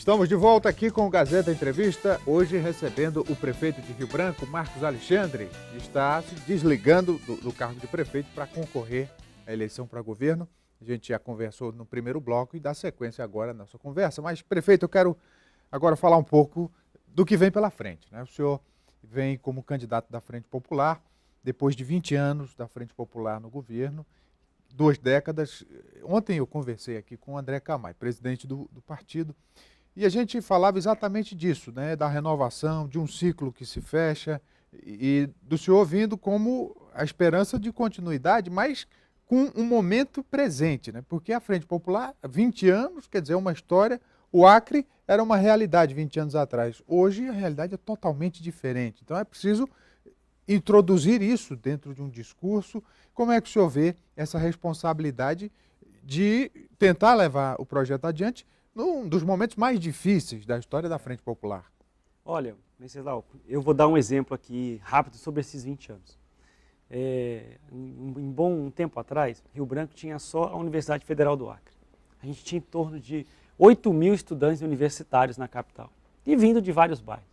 Estamos de volta aqui com o Gazeta Entrevista, hoje recebendo o prefeito de Rio Branco, Marcos Alexandre, que está se desligando do cargo de prefeito para concorrer à eleição para governo. A gente já conversou no primeiro bloco e dá sequência agora à nossa conversa. Mas, prefeito, eu quero agora falar um pouco do que vem pela frente, né? O senhor vem como candidato da Frente Popular, depois de 20 anos da Frente Popular no governo, 2 décadas. Ontem eu conversei aqui com o André Camay, presidente do partido, e a gente falava exatamente disso, né, da renovação, de um ciclo que se fecha, e do senhor vindo como a esperança de continuidade, mas com um momento presente, né, porque a Frente Popular, 20 anos, quer dizer, uma história, o Acre era uma realidade 20 anos atrás. Hoje a realidade é totalmente diferente, então é preciso introduzir isso dentro de um discurso. Como é que o senhor vê essa responsabilidade de tentar levar o projeto adiante num dos momentos mais difíceis da história da Frente Popular? Olha, Venceslau, eu vou dar um exemplo aqui rápido sobre esses 20 anos. Um bom tempo atrás, Rio Branco tinha só a Universidade Federal do Acre. A gente tinha em torno de 8.000 estudantes universitários na capital e vindo de vários bairros.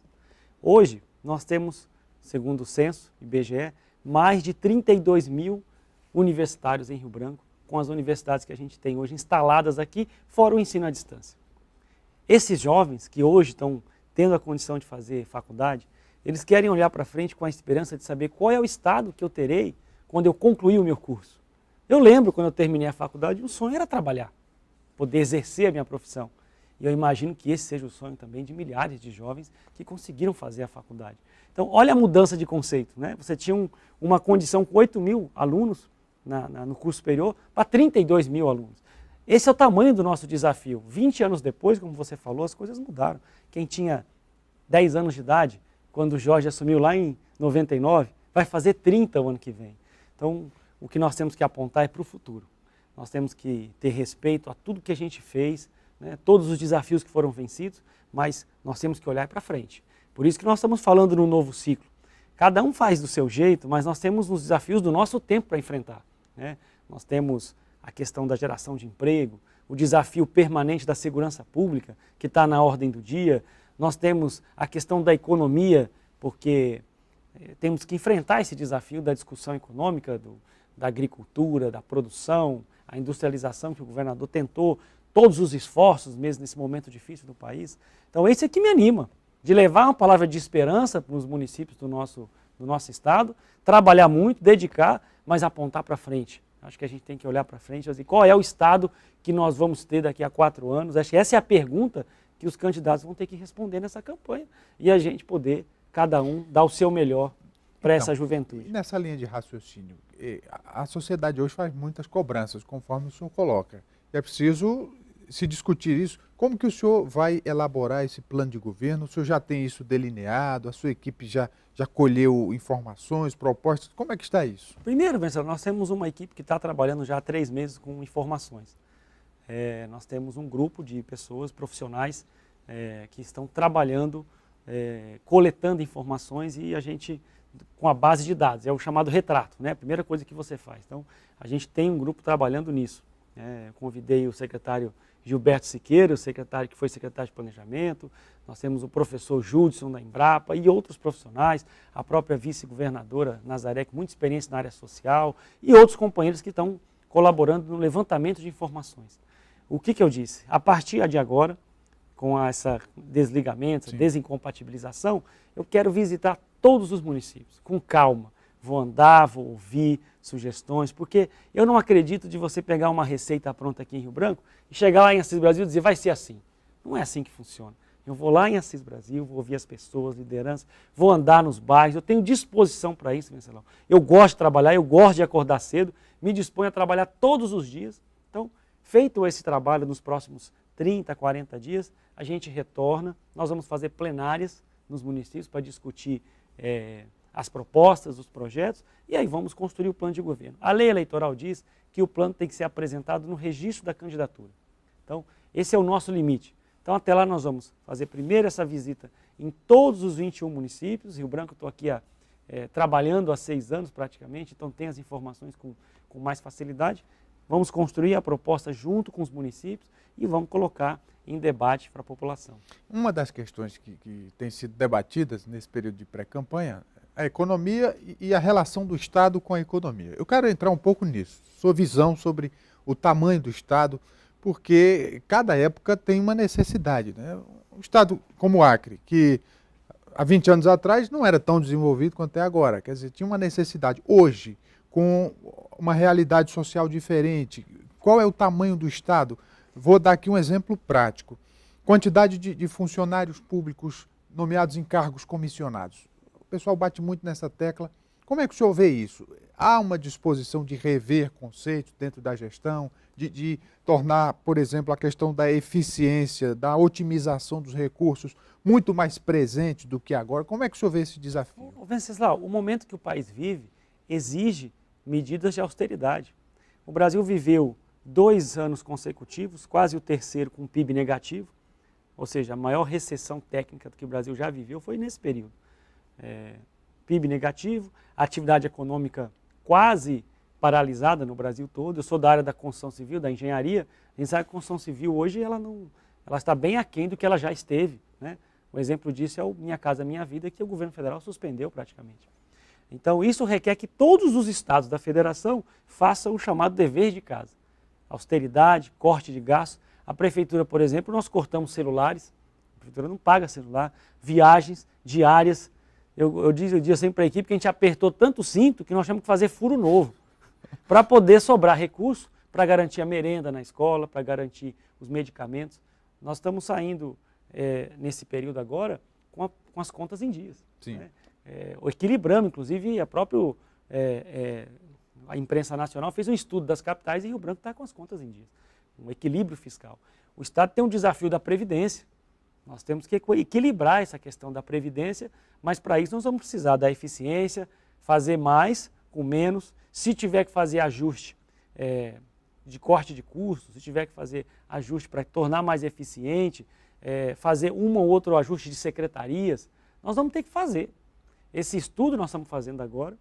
Hoje, nós temos, segundo o censo, IBGE, mais de 32.000 universitários em Rio Branco, com as universidades que a gente tem hoje instaladas aqui, fora o ensino à distância. Esses jovens que hoje estão tendo a condição de fazer faculdade, eles querem olhar para frente com a esperança de saber qual é o estado que eu terei quando eu concluir o meu curso. Eu lembro, quando eu terminei a faculdade, o sonho era trabalhar, poder exercer a minha profissão. E eu imagino que esse seja o sonho também de milhares de jovens que conseguiram fazer a faculdade. Então, olha a mudança de conceito, né? Você tinha uma condição com 8.000 alunos no curso superior para 32.000 alunos. Esse é o tamanho do nosso desafio. 20 anos depois, como você falou, as coisas mudaram. Quem tinha 10 anos de idade, quando o Jorge assumiu lá em 99, vai fazer 30 o ano que vem. Então, o que nós temos que apontar é para o futuro. Nós temos que ter respeito a tudo que a gente fez, né, todos os desafios que foram vencidos, mas nós temos que olhar para frente. Por isso que nós estamos falando no novo ciclo. Cada um faz do seu jeito, mas nós temos os desafios do nosso tempo para enfrentar, né? Nós temos a questão da geração de emprego, o desafio permanente da segurança pública, que está na ordem do dia. Nós temos a questão da economia, porque temos que enfrentar esse desafio da discussão econômica, da agricultura, da produção, a industrialização que o governador tentou, todos os esforços mesmo nesse momento difícil do país. Então esse é que me anima, de levar uma palavra de esperança para os municípios do nosso estado, trabalhar muito, dedicar, mas apontar para frente. Acho que a gente tem que olhar para frente e dizer qual é o estado que nós vamos ter daqui a 4 anos. Acho que essa é a pergunta que os candidatos vão ter que responder nessa campanha e a gente poder, cada um, dar o seu melhor para essa juventude. Nessa linha de raciocínio, a sociedade hoje faz muitas cobranças, conforme o senhor coloca. É preciso se discutir isso. Como que o senhor vai elaborar esse plano de governo? O senhor já tem isso delineado? A sua equipe já colheu informações, propostas? Como é que está isso? Primeiro, Venceslau, nós temos uma equipe que está trabalhando já há 3 meses com informações. Nós temos um grupo de pessoas, profissionais, que estão trabalhando, coletando informações e a gente, com a base de dados, é o chamado retrato, né? A primeira coisa que você faz. Então, a gente tem um grupo trabalhando nisso. Convidei o secretário Gilberto Siqueira, o secretário que foi secretário de Planejamento, nós temos o professor Judson da Embrapa e outros profissionais, a própria vice-governadora Nazaré, com muita experiência na área social, e outros companheiros que estão colaborando no levantamento de informações. O que eu disse? A partir de agora, com essa desligamento, essa desincompatibilização, eu quero visitar todos os municípios, com calma. Vou andar, vou ouvir sugestões, porque eu não acredito de você pegar uma receita pronta aqui em Rio Branco e chegar lá em Assis Brasil e dizer, vai ser assim. Não é assim que funciona. Eu vou lá em Assis Brasil, vou ouvir as pessoas, liderança, vou andar nos bairros, eu tenho disposição para isso, Venceslau. Eu gosto de trabalhar, eu gosto de acordar cedo, me disponho a trabalhar todos os dias. Então, feito esse trabalho nos próximos 30, 40 dias, a gente retorna, nós vamos fazer plenárias nos municípios para discutir as propostas, os projetos, e aí vamos construir o plano de governo. A lei eleitoral diz que o plano tem que ser apresentado no registro da candidatura. Então, esse é o nosso limite. Então, até lá nós vamos fazer primeiro essa visita em todos os 21 municípios. Rio Branco, estou aqui trabalhando há 6 anos praticamente, então tem as informações com mais facilidade. Vamos construir a proposta junto com os municípios e vamos colocar em debate para a população. Uma das questões que tem sido debatidas nesse período de pré-campanha é a economia e a relação do Estado com a economia. Eu quero entrar um pouco nisso, sua visão sobre o tamanho do Estado, porque cada época tem uma necessidade, né? Um Estado como o Acre, que há 20 anos atrás não era tão desenvolvido quanto é agora, quer dizer, tinha uma necessidade. Hoje, com uma realidade social diferente, qual é o tamanho do Estado? Vou dar aqui um exemplo prático. Quantidade de funcionários públicos nomeados em cargos comissionados. O pessoal bate muito nessa tecla. Como é que o senhor vê isso? Há uma disposição de rever conceitos dentro da gestão, de tornar, por exemplo, a questão da eficiência, da otimização dos recursos muito mais presente do que agora? Como é que o senhor vê esse desafio? Venceslau, o momento que o país vive exige medidas de austeridade. O Brasil viveu 2 anos consecutivos, quase o terceiro com PIB negativo, ou seja, a maior recessão técnica que o Brasil já viveu foi nesse período. PIB negativo, atividade econômica quase paralisada no Brasil todo. Eu sou da área da construção civil, da engenharia. A gente sabe que a construção civil hoje ela está bem aquém do que ela já esteve, né? O exemplo disso é o Minha Casa Minha Vida, que o governo federal suspendeu praticamente. Então isso requer que todos os estados da federação façam o chamado dever de casa. Austeridade, corte de gastos. A prefeitura, por exemplo, nós cortamos celulares, a prefeitura não paga celular, viagens diárias. Eu digo sempre para a equipe que a gente apertou tanto o cinto que nós temos que fazer furo novo para poder sobrar recurso para garantir a merenda na escola, para garantir os medicamentos. Nós estamos saindo nesse período agora com as contas em dias. Sim. Né? Equilibramos, inclusive, a imprensa nacional fez um estudo das capitais e Rio Branco está com as contas em dias. Um equilíbrio fiscal. O Estado tem um desafio da Previdência. Nós temos que equilibrar essa questão da Previdência, mas para isso nós vamos precisar da eficiência, fazer mais com menos. Se tiver que fazer ajuste de corte de custos, se tiver que fazer ajuste para tornar mais eficiente, fazer um ou outro ajuste de secretarias, nós vamos ter que fazer. Esse estudo nós estamos fazendo agora.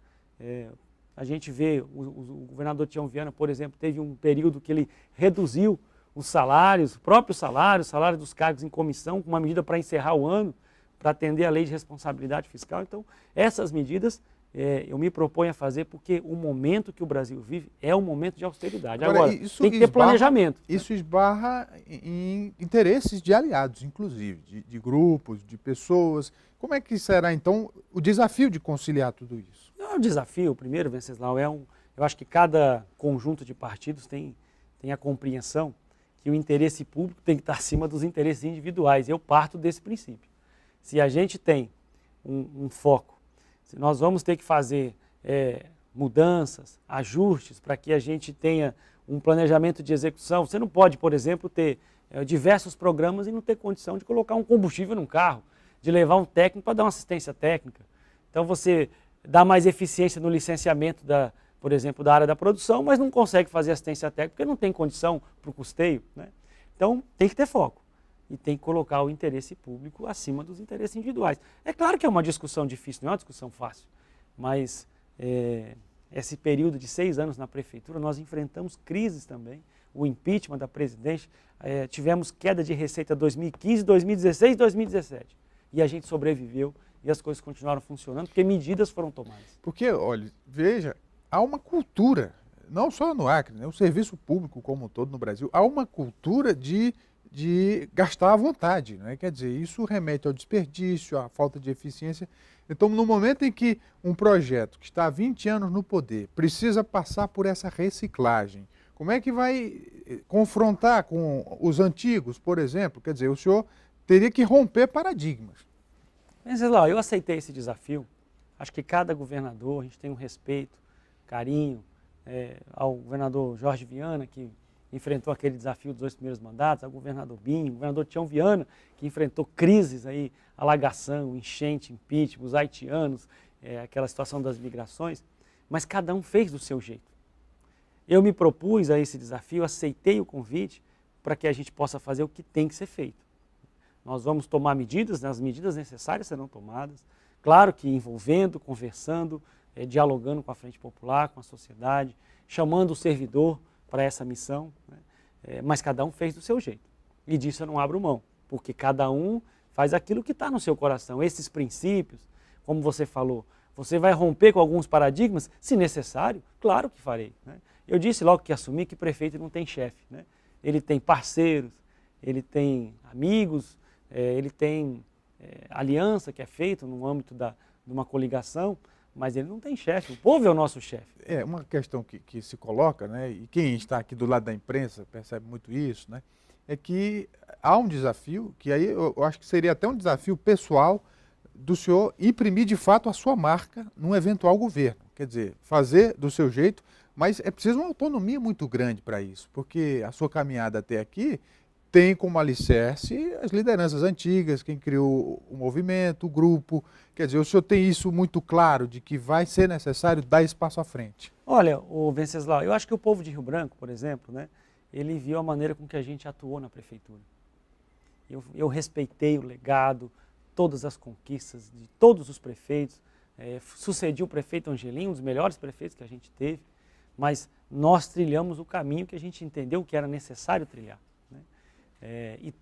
A gente vê, o governador Tião Viana, por exemplo, teve um período que ele reduziu os salários, o próprio salário, o salário dos cargos em comissão, com uma medida para encerrar o ano, para atender a lei de responsabilidade fiscal. Então, essas medidas eu me proponho a fazer porque o momento que o Brasil vive é um momento de austeridade. Agora tem que ter planejamento. Isso esbarra em interesses de aliados, inclusive, de grupos, de pessoas. Como é que será, então, o desafio de conciliar tudo isso? O desafio, primeiro, Venceslau, eu acho que cada conjunto de partidos tem a compreensão que o interesse público tem que estar acima dos interesses individuais. Eu parto desse princípio. Se a gente tem um foco, se nós vamos ter que fazer mudanças, ajustes, para que a gente tenha um planejamento de execução, você não pode, por exemplo, ter diversos programas e não ter condição de colocar um combustível num carro, de levar um técnico para dar uma assistência técnica. Então você dá mais eficiência no licenciamento por exemplo, da área da produção, mas não consegue fazer assistência técnica porque não tem condição para o custeio, né? Então, tem que ter foco e tem que colocar o interesse público acima dos interesses individuais. É claro que é uma discussão difícil, não é uma discussão fácil, mas esse período de 6 anos na prefeitura, nós enfrentamos crises também, o impeachment da presidente, tivemos queda de receita 2015, 2016 e 2017, e a gente sobreviveu e as coisas continuaram funcionando porque medidas foram tomadas. Porque, olha, veja, há uma cultura, não só no Acre, né, o serviço público como um todo no Brasil, há uma cultura de gastar à vontade, né? Quer dizer, isso remete ao desperdício, à falta de eficiência. Então, no momento em que um projeto que está há 20 anos no poder precisa passar por essa reciclagem, como é que vai confrontar com os antigos, por exemplo? Quer dizer, o senhor teria que romper paradigmas. Venceslau, eu aceitei esse desafio. Acho que cada governador, a gente tem um respeito, carinho ao governador Jorge Viana, que enfrentou aquele desafio dos 2 primeiros mandatos, ao governador Binho, ao governador Tião Viana, que enfrentou crises aí, alagação, enchente, impeachment, os haitianos, aquela situação das migrações, mas cada um fez do seu jeito. Eu me propus a esse desafio, aceitei o convite para que a gente possa fazer o que tem que ser feito. Nós vamos tomar medidas, né, as medidas necessárias serão tomadas, claro que envolvendo, conversando, dialogando com a Frente Popular, com a sociedade, chamando o servidor para essa missão, né? Mas cada um fez do seu jeito. E disso eu não abro mão, porque cada um faz aquilo que está no seu coração. Esses princípios, como você falou, você vai romper com alguns paradigmas, se necessário, claro que farei, né? Eu disse logo que assumi que prefeito não tem chefe, né? Ele tem parceiros, ele tem amigos, ele tem aliança que é feita no âmbito de uma coligação, mas ele não tem chefe, o povo é o nosso chefe. É uma questão que se coloca, né, e quem está aqui do lado da imprensa percebe muito isso, né, é que há um desafio, que aí eu acho que seria até um desafio pessoal do senhor imprimir de fato a sua marca num eventual governo. Quer dizer, fazer do seu jeito, mas é preciso uma autonomia muito grande para isso, porque a sua caminhada até aqui tem como alicerce as lideranças antigas, quem criou o movimento, o grupo. Quer dizer, o senhor tem isso muito claro de que vai ser necessário dar esse passo à frente? Olha, o Venceslau, eu acho que o povo de Rio Branco, por exemplo, né, ele viu a maneira com que a gente atuou na prefeitura. Eu respeitei o legado, todas as conquistas de todos os prefeitos, sucedi o prefeito Angelim, um dos melhores prefeitos que a gente teve, mas nós trilhamos o caminho que a gente entendeu que era necessário trilhar, né?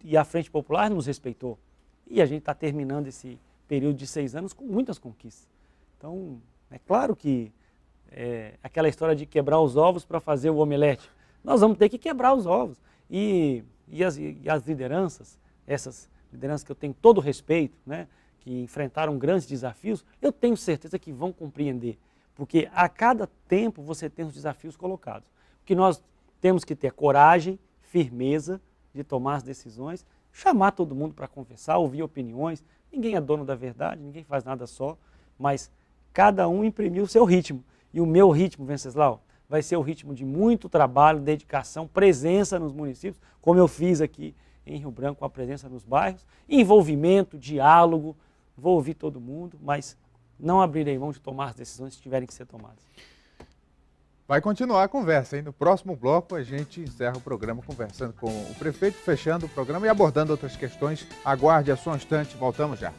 E a Frente Popular nos respeitou. E a gente está terminando esse período de 6 anos com muitas conquistas. Então, é claro que aquela história de quebrar os ovos para fazer o omelete, nós vamos ter que quebrar os ovos. E as lideranças, essas lideranças que eu tenho todo o respeito, né, que enfrentaram grandes desafios, eu tenho certeza que vão compreender. Porque a cada tempo você tem os desafios colocados. O que nós temos que ter coragem, firmeza de tomar as decisões, chamar todo mundo para conversar, ouvir opiniões. Ninguém é dono da verdade, ninguém faz nada só, mas cada um imprimiu o seu ritmo. E o meu ritmo, Venceslau, vai ser o ritmo de muito trabalho, dedicação, presença nos municípios, como eu fiz aqui em Rio Branco, com a presença nos bairros, envolvimento, diálogo, vou ouvir todo mundo, mas não abrirei mão de tomar as decisões que tiverem que ser tomadas. Vai continuar a conversa, hein? No próximo bloco a gente encerra o programa conversando com o prefeito, fechando o programa e abordando outras questões. Aguarde a sua instante, voltamos já.